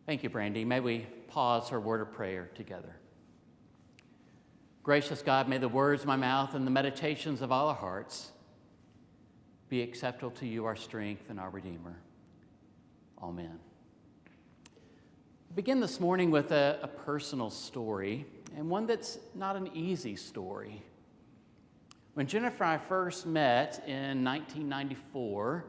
Thank you, Brandy. May we pause for a word of prayer together. Gracious God, may the words of my mouth and the meditations of all our hearts be acceptable to you, our strength and our Redeemer. Amen. I begin this morning with a personal story, and one that's not an easy story. When Jennifer and I first met in 1994,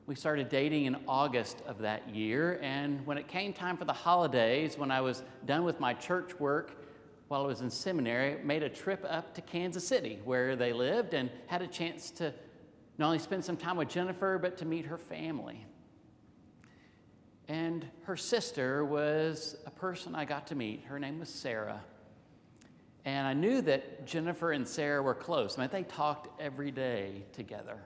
we started dating in August of that year, and when it came time for the holidays, when I was done with my church work while I was in seminary, I made a trip up to Kansas City, where they lived, and had a chance to not only spend some time with Jennifer, but to meet her family. And her sister was a person I got to meet. Her name was Sarah. And I knew that Jennifer and Sarah were close. I mean, they talked every day together.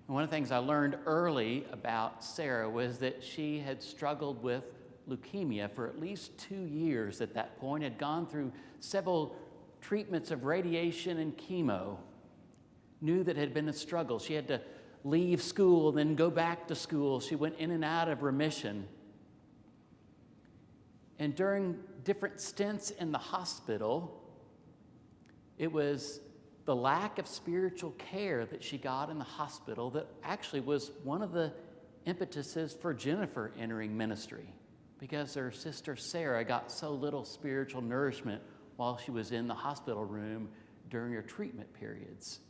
And one of the things I learned early about Sarah was that she had struggled with leukemia for at least 2 years at that point, had gone through several treatments of radiation and chemo, knew that it had been a struggle. She had to leave school, then go back to school. She went in and out of remission. And during different stints in the hospital, it was the lack of spiritual care that she got in the hospital that actually was one of the impetuses for Jennifer entering ministry, because her sister Sarah got so little spiritual nourishment while she was in the hospital room during her treatment periods.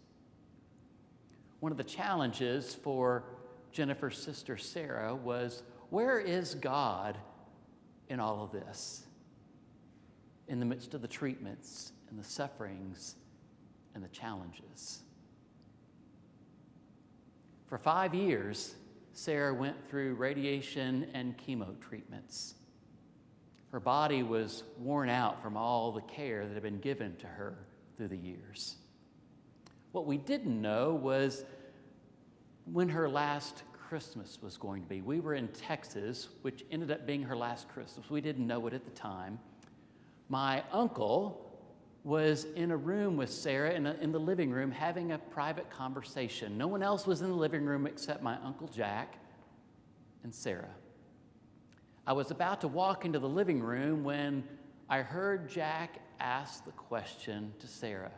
One of the challenges for Jennifer's sister Sarah was, where is God in all of this? In the midst of the treatments and the sufferings and the challenges. For 5 years, Sarah went through radiation and chemo treatments. Her body was worn out from all the care that had been given to her through the years. What we didn't know was when her last Christmas was going to be. We were in Texas, which ended up being her last Christmas. We didn't know it at the time. My uncle was in a room with Sarah in the living room having a private conversation. No one else was in the living room except my Uncle Jack and Sarah. I was about to walk into the living room when I heard Jack ask the question to Sarah.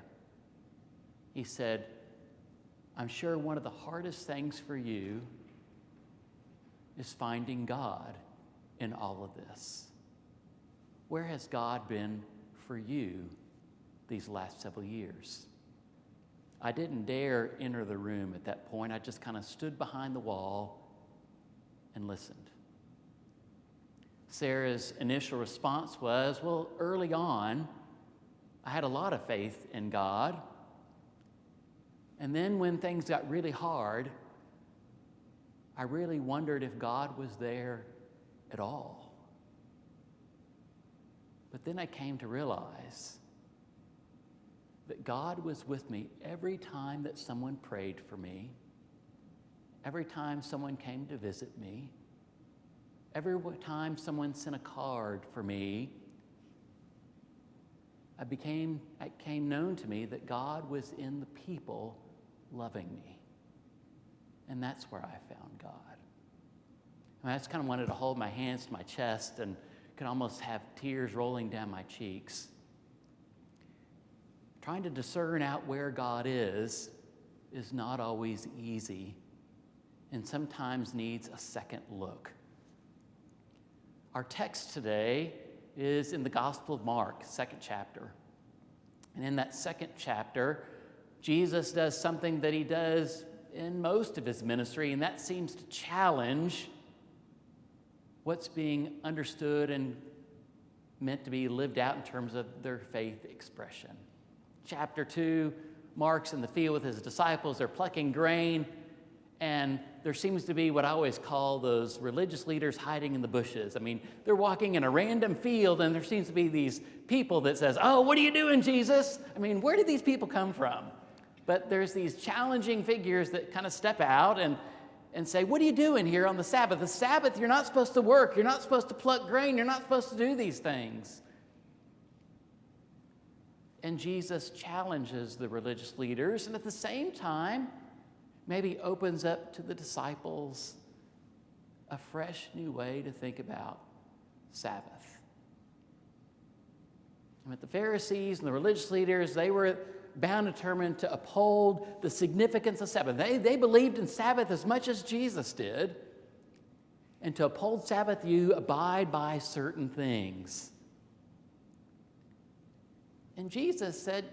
He said, "I'm sure one of the hardest things for you is finding God in all of this. Where has God been for you these last several years?" I didn't dare enter the room at that point. I just kind of stood behind the wall and listened. Sarah's initial response was, well, early on, I had a lot of faith in God. And then when things got really hard, I really wondered if God was there at all. But then I came to realize that God was with me every time that someone prayed for me, every time someone came to visit me, every time someone sent a card for me. It became known to me that God was in the people loving me. And that's where I found God. I just kind of wanted to hold my hands to my chest and could almost have tears rolling down my cheeks. Trying to discern out where God is not always easy, and sometimes needs a second look. Our text today is in the Gospel of Mark, 2nd chapter. And in that 2nd chapter, Jesus does something that he does in most of his ministry, and that seems to challenge what's being understood and meant to be lived out in terms of their faith expression. Chapter 2, Mark's in the field with his disciples. They're plucking grain, and there seems to be what I always call those religious leaders hiding in the bushes. I mean, they're walking in a random field, and there seems to be these people that says, "Oh, what are you doing, Jesus?" I mean, where did these people come from? But there's these challenging figures that kind of step out and say, "What are you doing here on the Sabbath? The Sabbath, you're not supposed to work. You're not supposed to pluck grain. You're not supposed to do these things." And Jesus challenges the religious leaders, and at the same time, maybe opens up to the disciples a fresh new way to think about Sabbath. And the Pharisees and the religious leaders, they were bound and determined to uphold the significance of Sabbath. They believed in Sabbath as much as Jesus did. And to uphold Sabbath, you abide by certain things. And Jesus said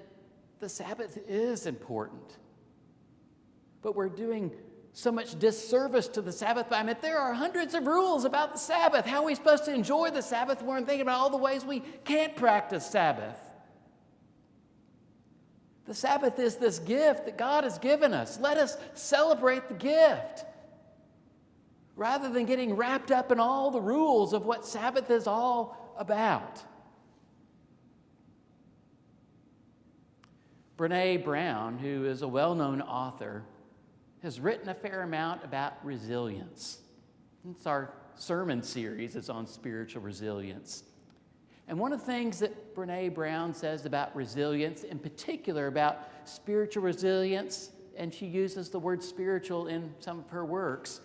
the Sabbath is important. But we're doing so much disservice to the Sabbath. I mean, there are hundreds of rules about the Sabbath. How are we supposed to enjoy the Sabbath? We're thinking about all the ways we can't practice Sabbath. The Sabbath is this gift that God has given us. Let us celebrate the gift rather than getting wrapped up in all the rules of what Sabbath is all about. Brené Brown, who is a well-known author, has written a fair amount about resilience. It's our sermon series is on spiritual resilience. And one of the things that Brené Brown says about resilience, in particular about spiritual resilience, and she uses the word spiritual in some of her works,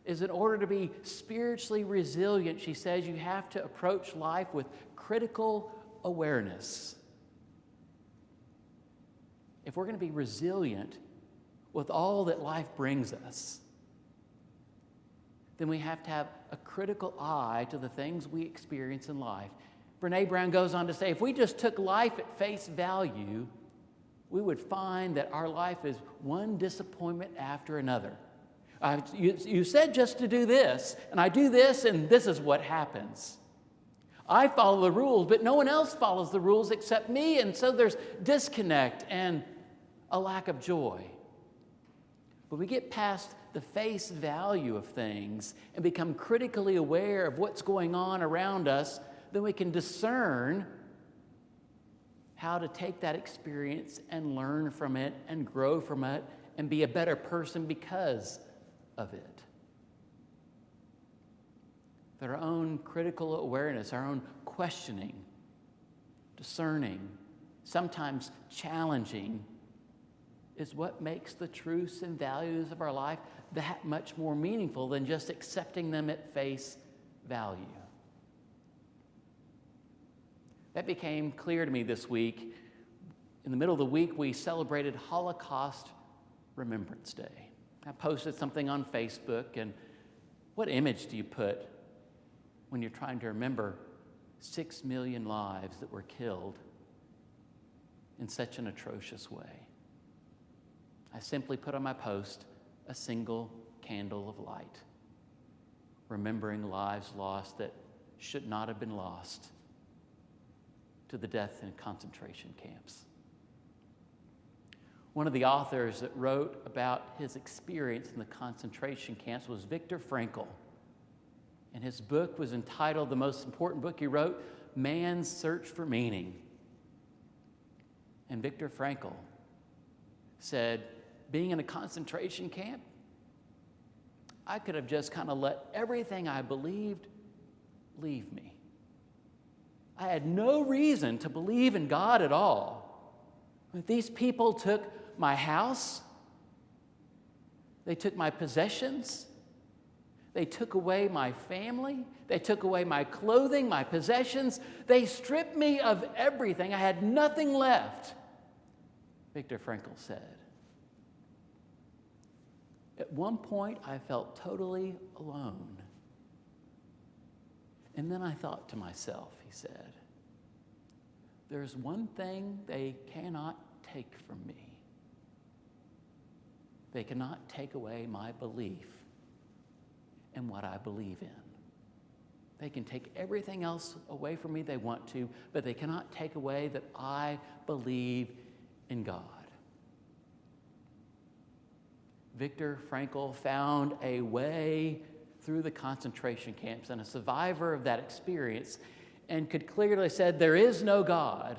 is in order to be spiritually resilient, she says you have to approach life with critical awareness. If we're going to be resilient with all that life brings us, then we have to have a critical eye to the things we experience in life. Brené Brown goes on to say, if we just took life at face value, we would find that our life is one disappointment after another. You said just to do this, and I do this, and this is what happens. I follow the rules, but no one else follows the rules except me, and so there's disconnect and a lack of joy. But we get past the face value of things and become critically aware of what's going on around us, then we can discern how to take that experience and learn from it and grow from it and be a better person because of it. That our own critical awareness, our own questioning, discerning, sometimes challenging, is what makes the truths and values of our life that much more meaningful than just accepting them at face value. That became clear to me this week. In the middle of the week, we celebrated Holocaust Remembrance Day. I posted something on Facebook, and what image do you put when you're trying to remember 6 million lives that were killed in such an atrocious way? I simply put on my post a single candle of light, remembering lives lost that should not have been lost to the death in concentration camps. One of the authors that wrote about his experience in the concentration camps was Viktor Frankl. And his book was entitled, the most important book he wrote, Man's Search for Meaning. And Viktor Frankl said, being in a concentration camp, I could have just kind of let everything I believed leave me. I had no reason to believe in God at all. But these people took my house, they took my possessions, they took away my family, they took away my clothing, my possessions, they stripped me of everything. I had nothing left, Viktor Frankl said. At one point, I felt totally alone. And then I thought to myself, he said, there's one thing they cannot take from me. They cannot take away my belief in what I believe in. They can take everything else away from me they want to, but they cannot take away that I believe in God. Viktor Frankl found a way through the concentration camps and a survivor of that experience and could clearly say, there is no God.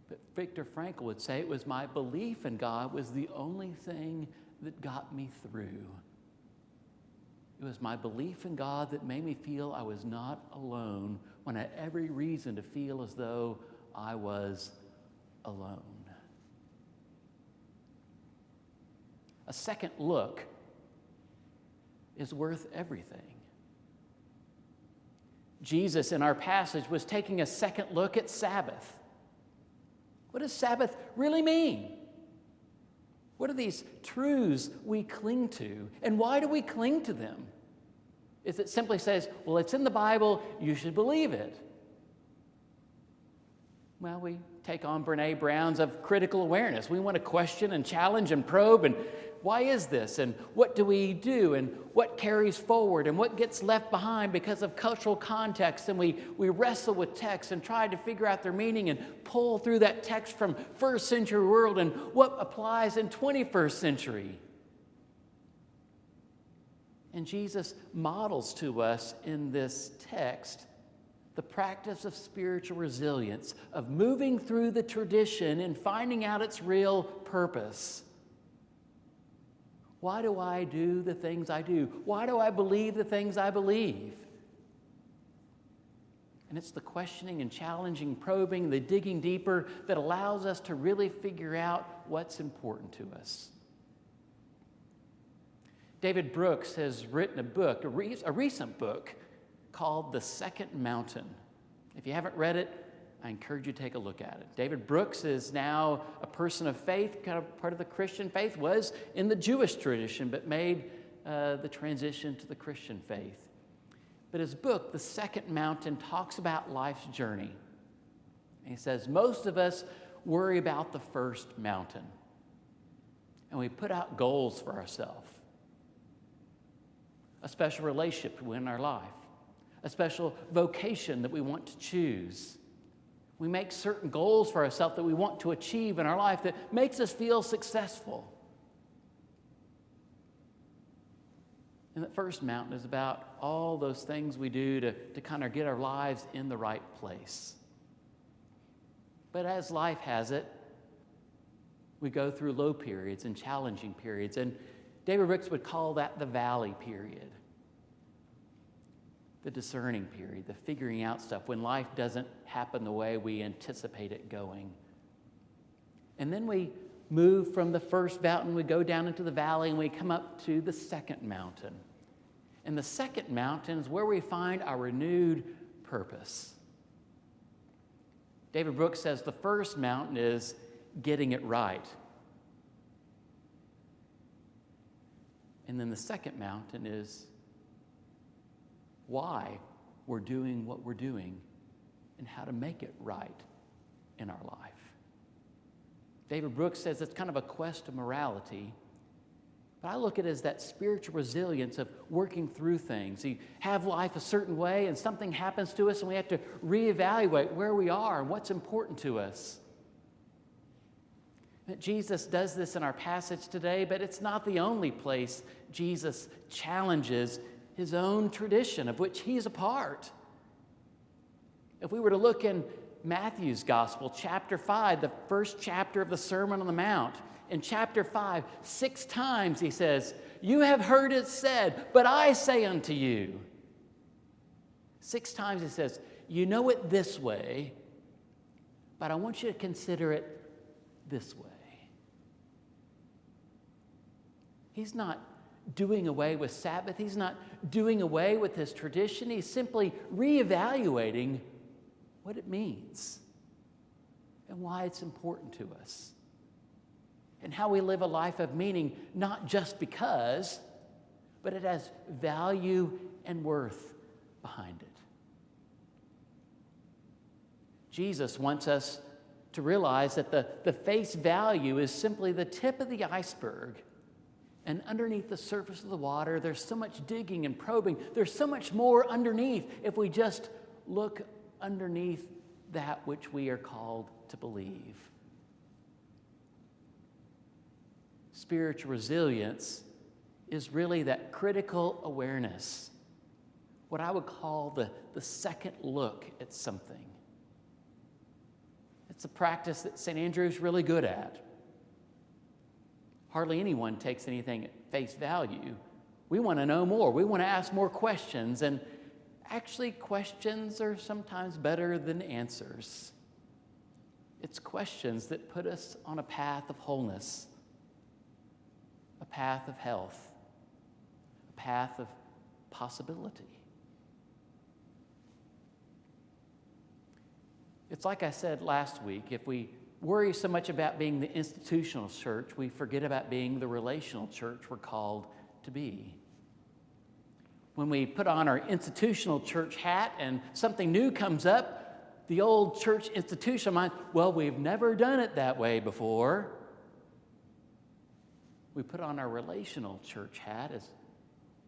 But Viktor Frankl would say it was my belief in God was the only thing that got me through. It was my belief in God that made me feel I was not alone when I had every reason to feel as though I was alone. A second look is worth everything. Jesus in our passage was taking a second look at Sabbath. What does Sabbath really mean? What are these truths we cling to? And why do we cling to them? Is it simply says, well, it's in the Bible, you should believe it? Well, we take on Brene Brown's of critical awareness. We want to question and challenge and probe, and why is this? And what do we do? And what carries forward? And what gets left behind because of cultural context? And we wrestle with texts and try to figure out their meaning and pull through that text from first century world and what applies in 21st century. And Jesus models to us in this text the practice of spiritual resilience, of moving through the tradition and finding out its real purpose. Why do I do the things I do? Why do I believe the things I believe? And it's the questioning and challenging, probing, the digging deeper that allows us to really figure out what's important to us. David Brooks has written a book, a recent book, called The Second Mountain. If you haven't read it, I encourage you to take a look at it. David Brooks is now a person of faith, kind of part of the Christian faith, was in the Jewish tradition, but made the transition to the Christian faith. But his book, The Second Mountain, talks about life's journey. And he says, most of us worry about the first mountain. And we put out goals for ourselves. A special relationship in our life. A special vocation that we want to choose. We make certain goals for ourselves that we want to achieve in our life that makes us feel successful. And the first mountain is about all those things we do to kind of get our lives in the right place. But as life has it, we go through low periods and challenging periods. And David Brooks would call that the valley period. The discerning period, the figuring out stuff, when life doesn't happen the way we anticipate it going. And then we move from the first mountain, we go down into the valley, and we come up to the second mountain. And the second mountain is where we find our renewed purpose. David Brooks says the first mountain is getting it right. And then the second mountain is why we're doing what we're doing and how to make it right in our life. David Brooks says it's kind of a quest of morality, but I look at it as that spiritual resilience of working through things. You have life a certain way and something happens to us and we have to reevaluate where we are and what's important to us. That Jesus does this in our passage today, but it's not the only place Jesus challenges his own tradition of which he is a part. If we were to look in Matthew's Gospel, chapter 5, the first chapter of the Sermon on the Mount, in chapter 5, 6 times he says, "You have heard it said, but I say unto you." 6 times he says, "You know it this way, but I want you to consider it this way." He's not doing away with Sabbath. He's not doing away with his tradition. He's simply reevaluating what it means and why it's important to us and how we live a life of meaning, not just because, but it has value and worth behind it. Jesus wants us to realize that the face value is simply the tip of the iceberg. And underneath the surface of the water, there's so much digging and probing. There's so much more underneath if we just look underneath that which we are called to believe. Spiritual resilience is really that critical awareness, what I would call the second look at something. It's a practice that St. Andrew's really good at. Hardly anyone takes anything at face value. We want to know more. We want to ask more questions. And actually, questions are sometimes better than answers. It's questions that put us on a path of wholeness, a path of health, a path of possibility. It's like I said last week, if we worry so much about being the institutional church, we forget about being the relational church we're called to be. When we put on our institutional church hat and something new comes up, the old church institutional mind, well, we've never done it that way before. We put on our relational church hat as,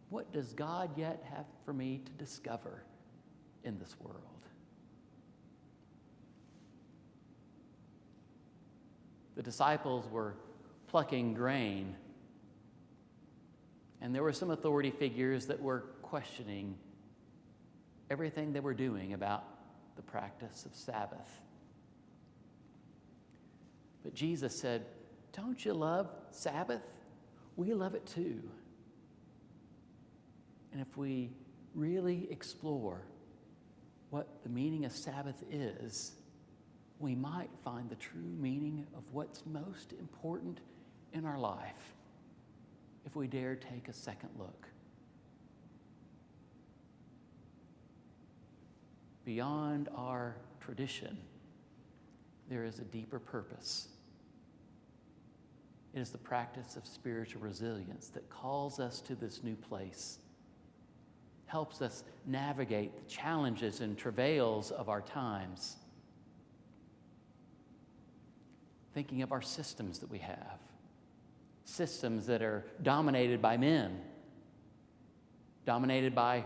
what does God yet have for me to discover in this world? The disciples were plucking grain, and there were some authority figures that were questioning everything they were doing about the practice of Sabbath. But Jesus said, "Don't you love Sabbath? We love it too." And if we really explore what the meaning of Sabbath is, we might find the true meaning of what's most important in our life if we dare take a second look. Beyond our tradition, there is a deeper purpose. It is the practice of spiritual resilience that calls us to this new place, helps us navigate the challenges and travails of our times. Thinking of our systems that we have, systems that are dominated by men, dominated by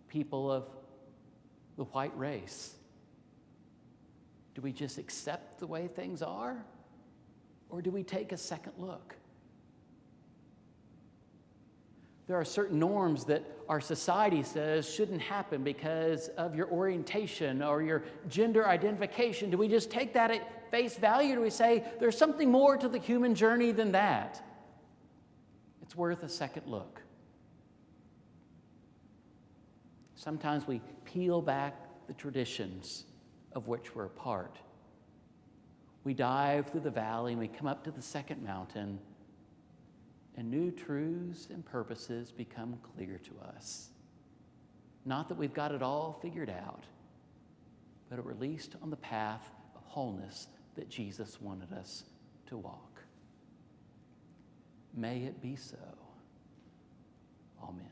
people of the white race. Do we just accept the way things are, or do we take a second look? There are certain norms that our society says shouldn't happen because of your orientation or your gender identification. Do we just take that at face value? Do we say there's something more to the human journey than that? It's worth a second look. Sometimes we peel back the traditions of which we're a part. We dive through the valley and we come up to the second mountain, and new truths and purposes become clear to us. Not that we've got it all figured out, but are released on the path of wholeness that Jesus wanted us to walk. May it be so. Amen.